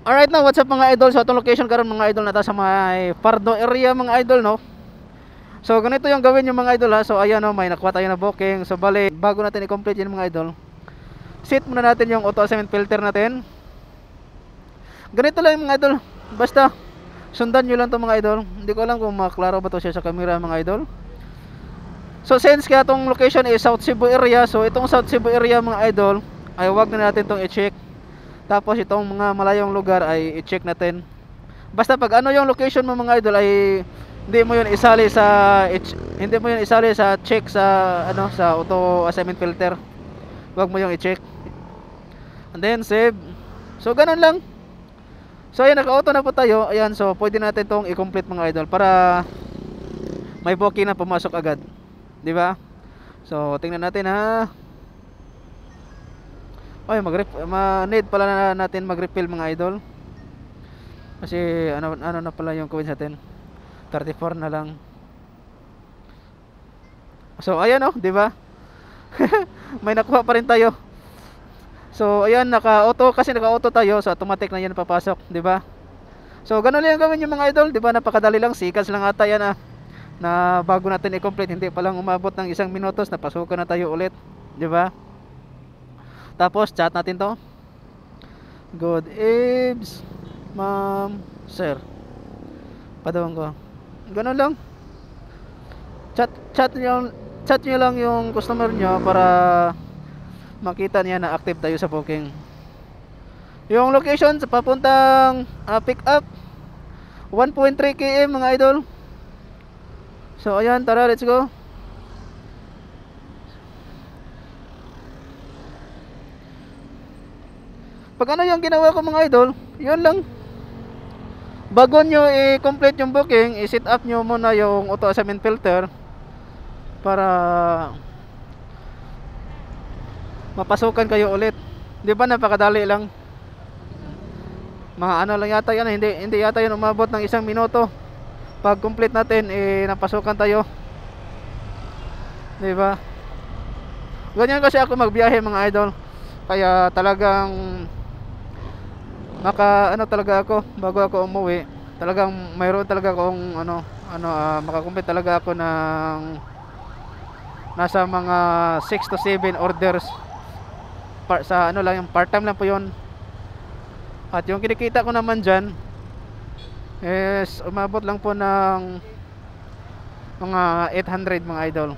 Alright na, what's up mga idol? So itong location karon mga idol nata sa may Pardo area mga idol, no. So ganito yung gawin yung mga idol ha. So ayan, no, may nakuha tayo na booking. So bali, bago natin i-complete yun mga idol, set muna natin yung auto cement filter natin. Ganito lang yung mga idol. Basta sundan nyo lang to mga idol. Hindi ko alam kung maklaro ba to siya sa camera mga idol. So since kaya tong location is South Cebu area, so itong South Cebu area mga idol ay wag na natin tong i-check. Tapos itong mga malayong lugar ay i-check natin. Basta pag ano yung location mo mga idol ay hindi mo yun isali sa check sa ano sa auto assignment filter. Wag mo yung i-check. And then save. So ganun lang. So ayan, naka-auto na po tayo. Ayan, so pwede natin tong i-complete mga idol para may booking na pumasok agad. 'Di ba? So tingnan natin ha. Ay, need pala na natin mag-refill mga idol. Kasi ano na pala yung coins natin. 34 na lang. So ayan, oh, 'di ba? May nakuha pa rin tayo. So ayan, naka-auto tayo, so automatic na 'yan papasok, 'di ba? So ganun lang gawin yung mga idol, 'di ba? Napakadali lang, seconds lang ata 'yan ah. Na bago natin i-complete, hindi pa lang umabot ng 1 minutos napasukan na tayo ulit, 'di ba? Tapos chat natin to. Good eves, ma'am, sir. Padawang ko. Ganun lang. Chat nyo lang yung customer nyo para makita niya na active tayo sa booking. Yung location sa papuntang pick up 1.3 km mga idol. So ayan, tara, let's go. Pag ano yung ginawa ko mga idol, yun lang. Bago nyo i-complete yung booking, i-set up nyo muna yung auto assignment filter para mapasukan kayo ulit. Di ba napakadali lang? Mga ano lang yata yan, hindi yata yun umabot ng 1 minuto. Pag complete natin, napasukan tayo. Di ba? Ganyan kasi ako magbiyahe mga idol. Kaya talagang talaga ako bago ako umuwi, talagang mayroon talaga akong makakumplit talaga ako ng nasa mga 6 to 7 orders sa ano lang, yung part time lang po yun. At yung kinikita ko naman dyan is umabot lang po ng mga 800 mga idol.